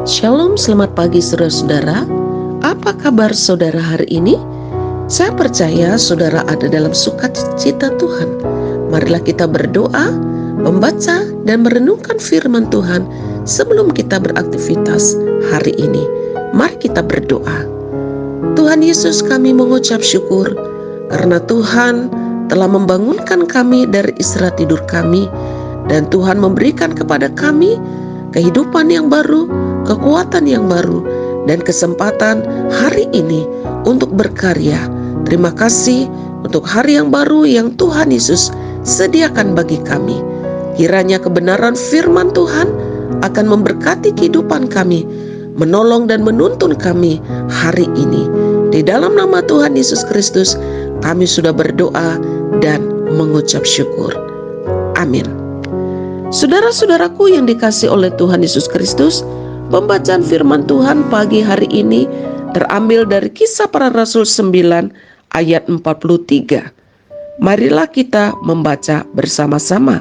Shalom, selamat pagi saudara-saudara. Apa kabar saudara hari ini? Saya percaya saudara ada dalam sukacita Tuhan. Marilah kita berdoa, membaca dan merenungkan firman Tuhan sebelum kita beraktivitas hari ini. Mari kita berdoa. Tuhan Yesus, kami mengucap syukur karena Tuhan telah membangunkan kami dari istirahat tidur kami, dan Tuhan memberikan kepada kami kehidupan yang baru, kekuatan yang baru, dan kesempatan hari ini untuk berkarya. Terima kasih untuk hari yang baru yang Tuhan Yesus sediakan bagi kami. Kiranya kebenaran firman Tuhan akan memberkati kehidupan kami, menolong dan menuntun kami hari ini. Di dalam nama Tuhan Yesus Kristus, kami sudah berdoa dan mengucap syukur. Amin. Saudara-saudaraku yang dikasihi oleh Tuhan Yesus Kristus, pembacaan firman Tuhan pagi hari ini terambil dari Kisah Para Rasul 9 ayat 43. Marilah kita membaca bersama-sama.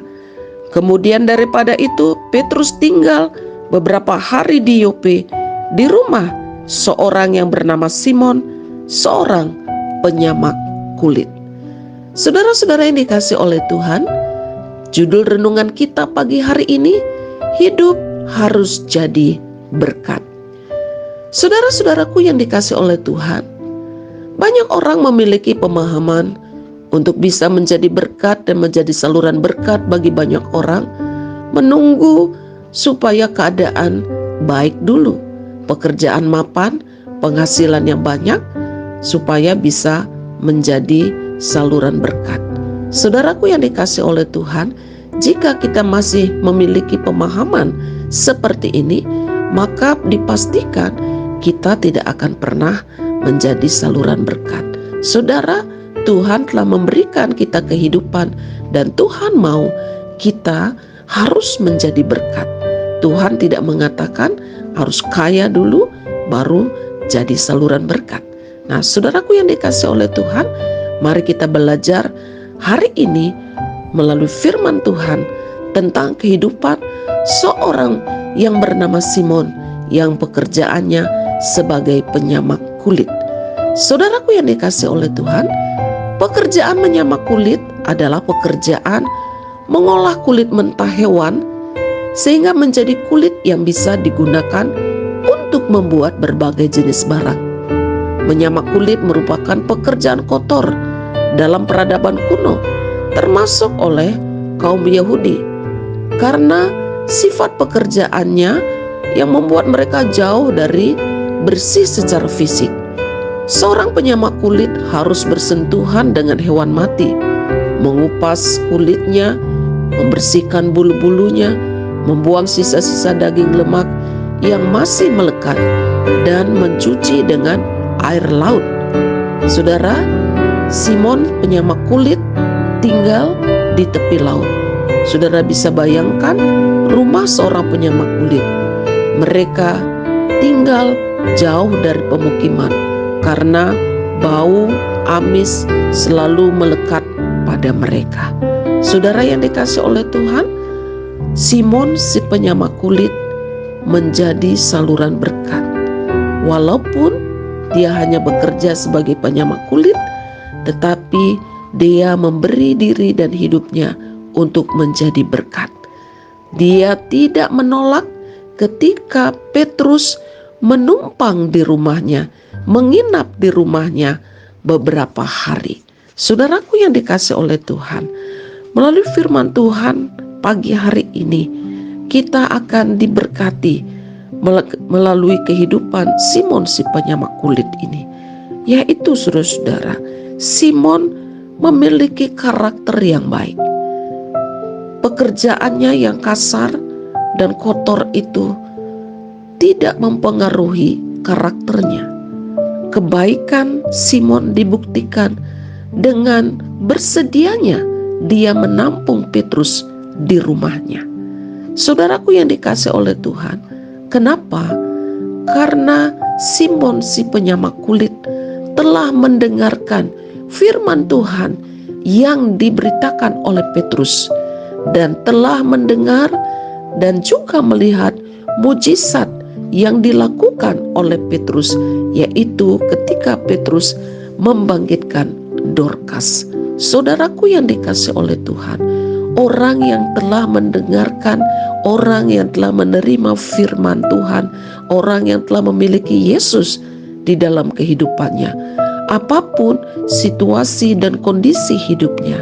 Kemudian daripada itu, Petrus tinggal beberapa hari di Yope, di rumah seorang yang bernama Simon, seorang penyamak kulit. Saudara-saudara yang dikasihi oleh Tuhan, judul renungan kita pagi hari ini, hidup harus jadi berkat. Saudara-saudaraku yang dikasihi oleh Tuhan, banyak orang memiliki pemahaman untuk bisa menjadi berkat dan menjadi saluran berkat bagi banyak orang, menunggu supaya keadaan baik dulu, pekerjaan mapan, penghasilan yang banyak, supaya bisa menjadi saluran berkat. Saudaraku yang dikasihi oleh Tuhan, jika kita masih memiliki pemahaman seperti ini, maka dipastikan kita tidak akan pernah menjadi saluran berkat. Saudara, Tuhan telah memberikan kita kehidupan dan Tuhan mau kita harus menjadi berkat. Tuhan tidak mengatakan harus kaya dulu baru jadi saluran berkat. Nah, saudaraku yang dikasihi oleh Tuhan, mari kita belajar hari ini melalui firman Tuhan tentang kehidupan seorang yang bernama Simon yang pekerjaannya sebagai penyamak kulit. Saudaraku yang dikasihi oleh Tuhan, pekerjaan menyamak kulit adalah pekerjaan mengolah kulit mentah hewan sehingga menjadi kulit yang bisa digunakan untuk membuat berbagai jenis barang. Menyamak kulit merupakan pekerjaan kotor dalam peradaban kuno, termasuk oleh kaum Yahudi, karena sifat pekerjaannya yang membuat mereka jauh dari bersih secara fisik. Seorang penyamak kulit harus bersentuhan dengan hewan mati, mengupas kulitnya, membersihkan bulu-bulunya, membuang sisa-sisa daging lemak yang masih melekat, dan mencuci dengan air laut. Saudara, Simon penyamak kulit tinggal di tepi laut. Saudara bisa bayangkan rumah seorang penyamak kulit. Mereka tinggal jauh dari pemukiman karena bau amis selalu melekat pada mereka. Saudara yang dikasihi oleh Tuhan, Simon si penyamak kulit menjadi saluran berkat. Walaupun dia hanya bekerja sebagai penyamak kulit, tetapi dia memberi diri dan hidupnya untuk menjadi berkat. Dia tidak menolak ketika Petrus menumpang di rumahnya, menginap di rumahnya beberapa hari. Saudaraku yang dikasihi oleh Tuhan, melalui firman Tuhan pagi hari ini, kita akan diberkati melalui kehidupan Simon si penyamak kulit ini. Yaitu saudara-saudara, Simon memiliki karakter yang baik. Pekerjaannya yang kasar dan kotor itu tidak mempengaruhi karakternya. Kebaikan Simon dibuktikan dengan bersedianya dia menampung Petrus di rumahnya. Saudaraku yang dikasihi oleh Tuhan, kenapa? Karena Simon si penyamak kulit telah mendengarkan firman Tuhan yang diberitakan oleh Petrus, dan telah mendengar dan juga melihat mujizat yang dilakukan oleh Petrus, yaitu ketika Petrus membangkitkan Dorcas. Saudaraku yang dikasihi oleh Tuhan, orang yang telah mendengarkan, orang yang telah menerima firman Tuhan, orang yang telah memiliki Yesus di dalam kehidupannya, apapun situasi dan kondisi hidupnya,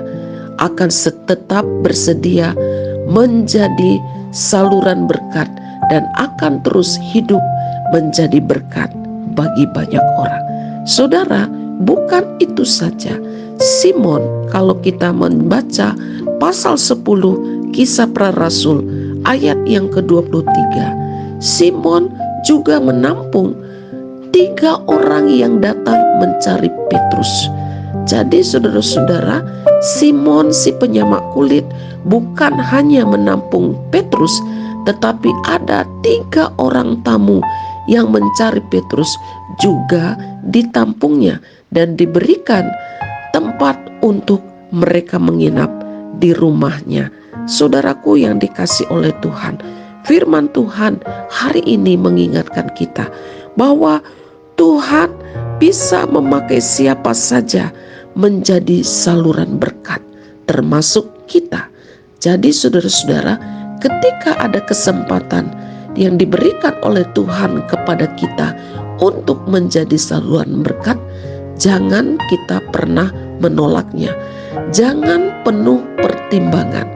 akan tetap bersedia menjadi saluran berkat dan akan terus hidup menjadi berkat bagi banyak orang. Saudara, bukan itu saja. Simon, kalau kita membaca pasal 10 Kisah Para Rasul ayat yang ke-23, Simon juga menampung 3 orang yang datang mencari Petrus. Jadi saudara-saudara, Simon si penyamak kulit bukan hanya menampung Petrus, tetapi ada 3 orang tamu yang mencari Petrus juga ditampungnya dan diberikan tempat untuk mereka menginap di rumahnya. Saudaraku yang dikasihi oleh Tuhan, firman Tuhan hari ini mengingatkan kita bahwa Tuhan bisa memakai siapa saja menjadi saluran berkat, termasuk kita. Jadi saudara-saudara, ketika ada kesempatan yang diberikan oleh Tuhan kepada kita untuk menjadi saluran berkat, jangan kita pernah menolaknya. Jangan penuh pertimbangan.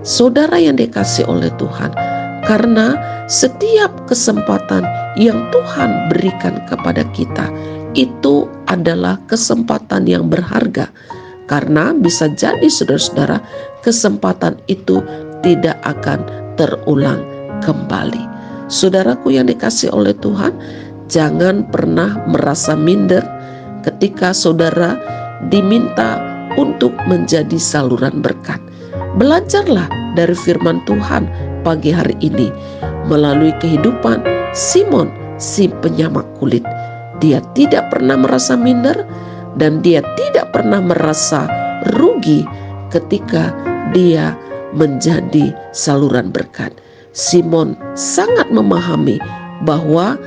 Saudara yang dikasihi oleh Tuhan, karena setiap kesempatan yang Tuhan berikan kepada kita itu adalah kesempatan yang berharga. Karena bisa jadi saudara-saudara, kesempatan itu tidak akan terulang kembali. Saudaraku yang dikasihi oleh Tuhan, jangan pernah merasa minder ketika saudara diminta untuk menjadi saluran berkat. Belajarlah dari firman Tuhan pagi hari ini melalui kehidupan Simon si penyamak kulit. Dia tidak pernah merasa minder dan dia tidak pernah merasa rugi ketika dia menjadi saluran berkat. Simon sangat memahami bahwa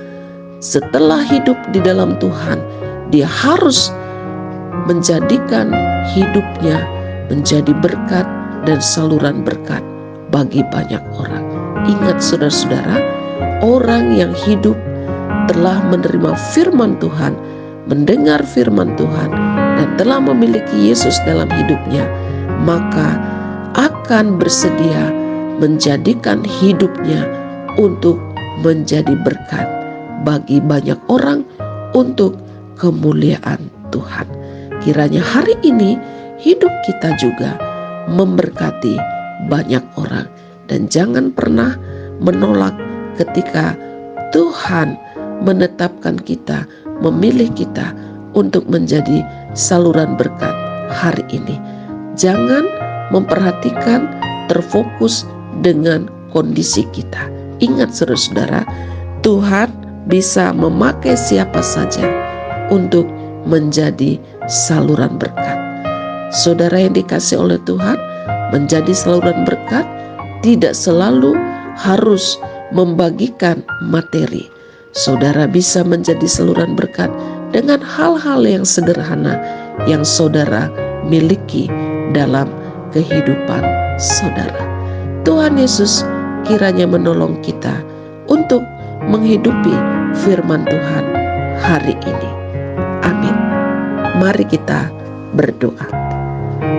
setelah hidup di dalam Tuhan, dia harus menjadikan hidupnya menjadi berkat dan saluran berkat bagi banyak orang. Ingat saudara-saudara, orang yang hidup telah menerima firman Tuhan, mendengar firman Tuhan, dan telah memiliki Yesus dalam hidupnya, maka akan bersedia menjadikan hidupnya untuk menjadi berkat bagi banyak orang untuk kemuliaan Tuhan. Kiranya hari ini hidup kita juga memberkati banyak orang, dan jangan pernah menolak ketika Tuhan menetapkan kita, memilih kita untuk menjadi saluran berkat hari ini. Jangan memperhatikan terfokus dengan kondisi kita. Ingat saudara-saudara, Tuhan bisa memakai siapa saja untuk menjadi saluran berkat. Saudara yang dikasihi oleh Tuhan, menjadi saluran berkat tidak selalu harus membagikan materi. Saudara bisa menjadi saluran berkat dengan hal-hal yang sederhana yang saudara miliki dalam kehidupan saudara. Tuhan Yesus kiranya menolong kita untuk menghidupi firman Tuhan hari ini. Amin. Mari kita berdoa.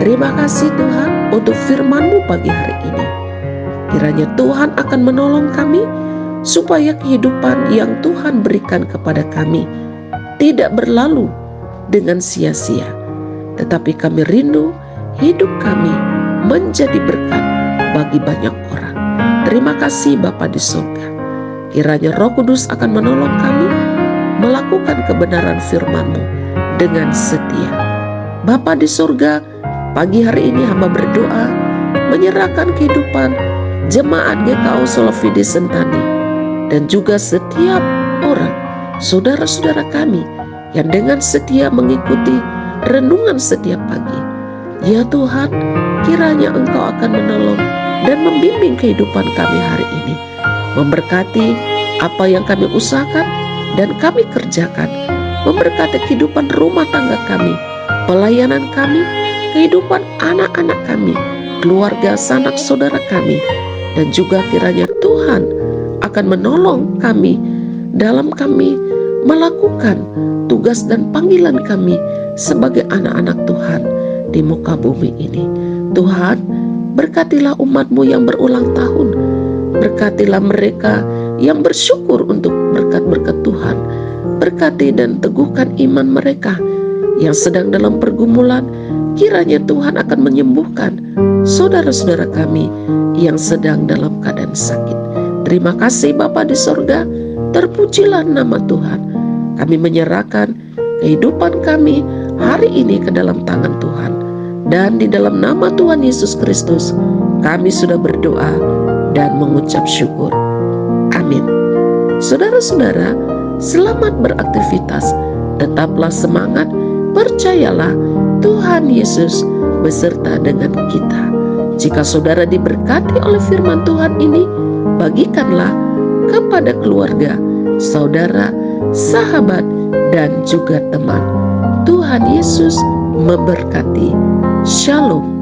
Terima kasih Tuhan untuk firman-Mu pagi hari ini. Kiranya Tuhan akan menolong kami supaya kehidupan yang Tuhan berikan kepada kami tidak berlalu dengan sia-sia, tetapi kami rindu hidup kami menjadi berkat bagi banyak orang. Terima kasih Bapa di surga. Kiranya Roh Kudus akan menolong kami melakukan kebenaran firman-Mu dengan setia. Bapa di surga, pagi hari ini hamba berdoa menyerahkan kehidupan jemaat GKO Solo Fide Sentani dan juga setiap orang, saudara-saudara kami yang dengan setia mengikuti renungan setiap pagi. Ya Tuhan, kiranya Engkau akan menolong dan membimbing kehidupan kami hari ini, memberkati apa yang kami usahakan dan kami kerjakan. Memberkati kehidupan rumah tangga kami, pelayanan kami, kehidupan anak-anak kami, keluarga sanak saudara kami. Dan juga kiranya Tuhan akan menolong kami dalam kami melakukan tugas dan panggilan kami sebagai anak-anak Tuhan di muka bumi ini. Tuhan, berkatilah umat-Mu yang berulang tahun. Berkatilah mereka yang bersyukur untuk berkat-berkat Tuhan. Berkati dan teguhkan iman mereka yang sedang dalam pergumulan. Kiranya Tuhan akan menyembuhkan saudara-saudara kami yang sedang dalam keadaan sakit. Terima kasih Bapa di sorga, terpujilah nama Tuhan. Kami menyerahkan kehidupan kami hari ini ke dalam tangan Tuhan. Dan di dalam nama Tuhan Yesus Kristus, kami sudah berdoa dan mengucap syukur. Amin. Saudara-saudara, selamat beraktivitas. Tetaplah semangat, percayalah Tuhan Yesus beserta dengan kita. Jika saudara diberkati oleh firman Tuhan ini, bagikanlah kepada keluarga, saudara, sahabat, dan juga teman. Tuhan Yesus memberkati. Shalom.